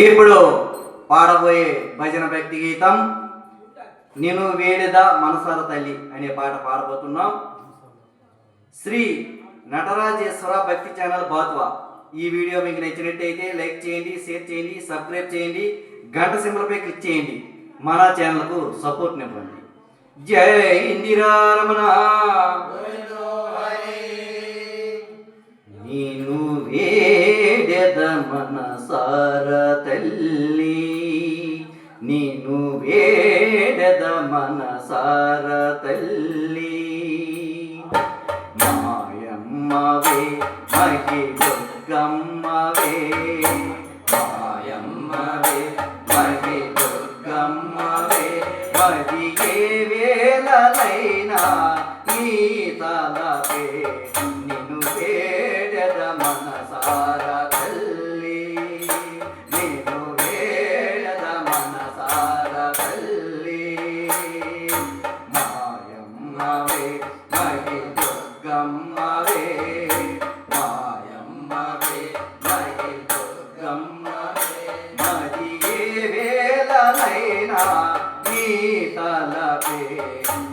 ఇప్పుడు పాడబోయే భజన భక్తి గీతం నేను వేడెద మనసార తల్లి అనే పాట పాడబోతున్నాం. శ్రీ నటరాజేశ్వర భక్తి ఛానల్ బాత్వా. ఈ వీడియో మీకు నచ్చినట్టయితే లైక్ చేయండి, షేర్ చేయండి, సబ్స్క్రైబ్ చేయండి, గంట సింబల్పై క్లిక్ చేయండి. మన ఛానల్కు సపోర్ట్ నివ్వండి. జై ఇందిరారమణ. నేను వేడెద మనసార తల్లి, నేను వేడెద మనసార తల్లి, మాయమ్మవే మహి దుర్గమ్మవే, మాయమ్మవే మహి దుర్గమ్మవే, మదియే వేళలైనా నీ తలపే నిన్ను వేడెద మనసార తల్లి, నేను వేడెద మనసార తల్లి, మాయమ్మవే మహి దుర్గమ్మవే, మాయమ్మవే మహి దుర్గమ్మవే, మదియే వేళలైనా నీ తలపే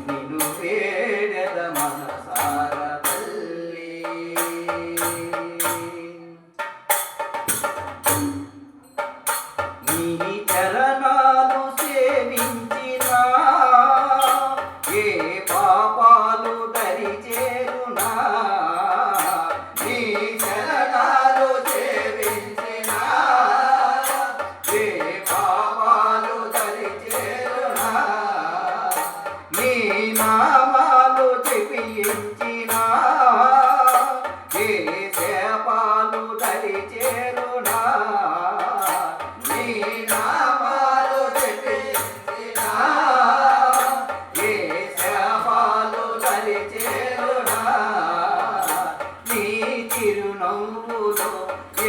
నిన్ను వేడెద మనసార తల్లి. నీ చరణాలు సేవించినా ఏ పాపాలు దరిచేరునా, నీ చరణాలు సేవించినా ఏ పాపాలు దరిచేరునా, నీ నామాలు జపించినా ఏ శాపాలు దరిచేరునా, నీ నామాలు జపించినా ఏ శాపాలు దరిచేరునా, నీ చిరునవ్వులో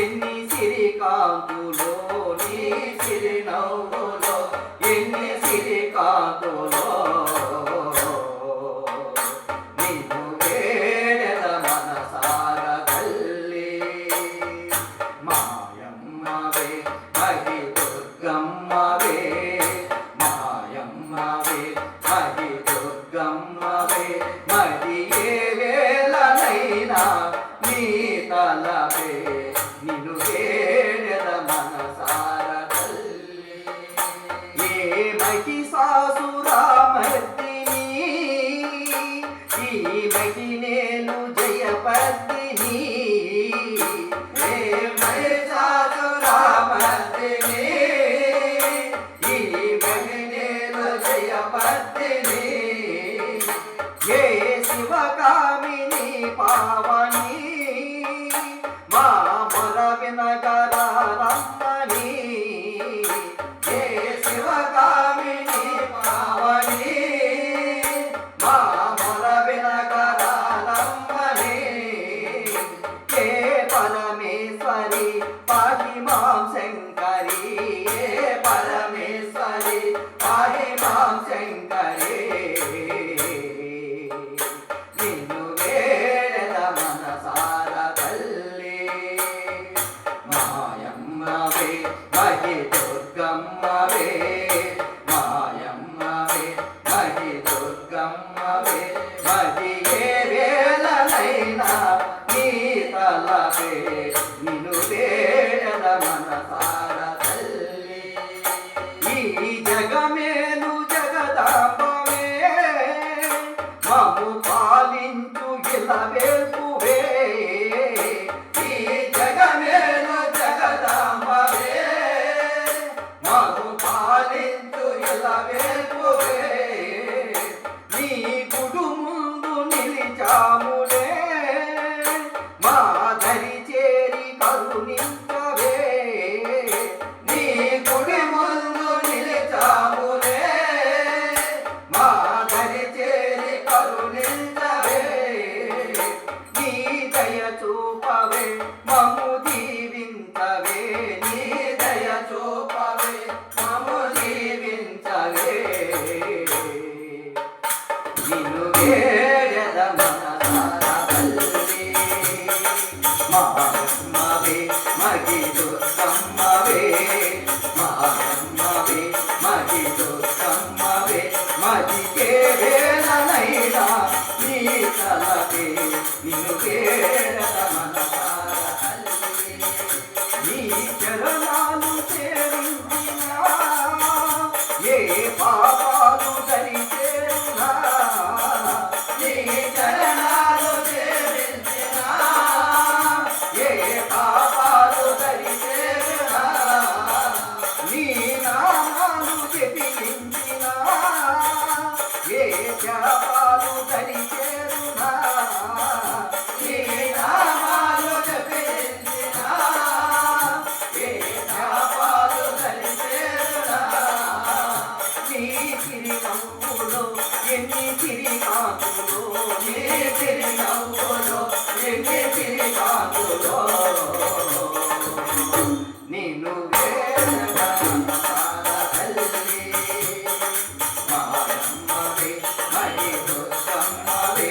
ఎన్ని సిరికాంతులో, నీ చిరునవ్వులో ఎన్ని సిరికాంతులో, నిన్ను వేడెద మనసార తల్లి, మాయమ్మవే మహి దుర్గమ్మవే, మాయమ్మవే మహి దుర్గమ్మవే, మదియే వేళలైనా నీ తలపే నిన్ను వేడెద మనసార తల్లి. ఏ మహిషాసురమర్దిని ఈ మహి నేను జయపర్దిని, ఏ మహిషాసురమర్దిని ఈ మహి నేను జయపర్దిని, ఏ శివకామిని పావని మా మొర వినగరా రమ్మని, ఏ శివకామిని పావని మా మొర వినగరా రమ్మని, ఏ పరమేశ్వరి పాహి మాం శంకరి, ఏ పరమేశ్వరి పాహి మాం శంకరి, నిన్ను వేడెద మనసార తల్లి, మాయమ్మవే మహి దుర్గమ్మవే, మాయమ్మవే మహి దుర్గమ్మవే, మదియే వేళలైనా నీ తలపే నిన్ను వేడెద మనసార తల్లి. ఈ జగమేలు జగదాంబవే మము పాలించు ఇలవేల్పువే, ఈ జగమేలు జగదాంబవే మము పాలించు ఇలవేల్పువే, నీ గుడు ముందు నిలిచాములే మా దరి చేరి కరుణించవే, దుర్గమ్మవే మాయమ్మవే మది దుర్గమ్మవే మదికే వేళనైనా నీ తలకే నిన్ను వేడత మనసార తల్లి నీ చరణాలు సేవించినా ఏ పాపాలు దరి చేరునా నీ చరణాలు సేవించినా ఏ పాపాలు దరి చేరునా నీ నామాలు జపించినా ఏ శాపాలు దరి చేరునా నీ నామాలు జపించినా ఏ శాపాలు దరి చేరునా నీ చిరునవ్వులో ఎన్ని చిరుకాకులో నీ చిరునవ్వులో ఎన్ని చిరుకాకులో నిన్ను వేడగా మనసార తల్లి మాయమ్మవే మది దుర్గమ్మవే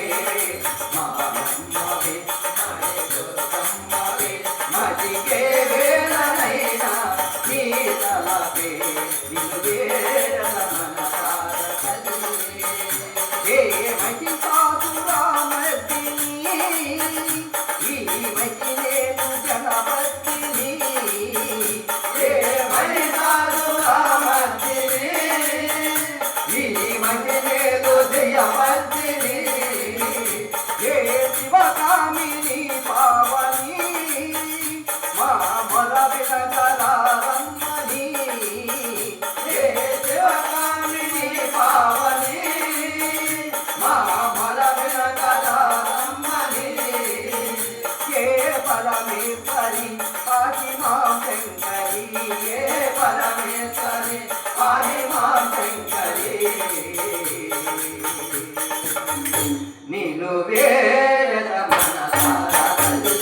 మాయమ్మవే మది దుర్గమ్మవే మదికే వేళనైనా నీ తలకే నిన్ను వేడగా మనసార తల్లి ఏ మతి సాధురామర్దిని ఈ మతి నేను జనపతిని ఏ మతి సాధురామర్దిని ఈ మతి నేను జయపతిని ఏ శివకామిని పావని మా మొర వినగలరమ్మని ఏ శివకామిని పావని మా మొర వినగలరమ్మని ఏ పరమేశ్వరి పాటి మా శంకరి ఏ పరమేశ్వరి పాటి మా శంకరి నిన్ను వేడ మనసార తల్లి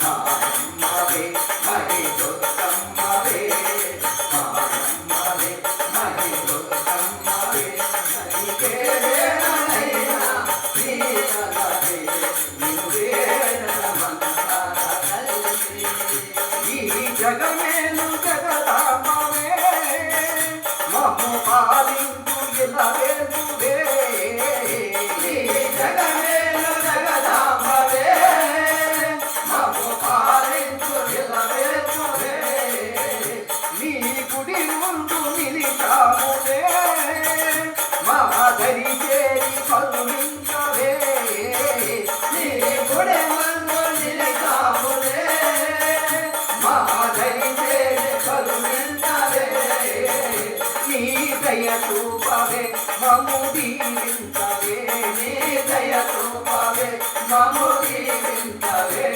మాయమ్మవే మది దుర్గమ్మవే మాయమ్మవే మది దుర్గమ్మవే మదికే వేళనైనా నీ తలకే నిన్ను వేడ మనసార తల్లి ఈ జగమేలు జగదాంబవే మమ్ము పాలించు ఇలవేలువే ఈ జగమేలు జగదాంబవే మమ్ము పాలించు ఇలవేలువే నీ గుడి ముందు నిలిచాములే మా దరి చేరి కరుణించవే నీ గుడి ముందు నిలిచాములే మా దరి చేరి కరుణించవే నీ దయ చూపవే మమ్ము దీవించవే నీ దయ చూపవే మమ్ము దీవించవే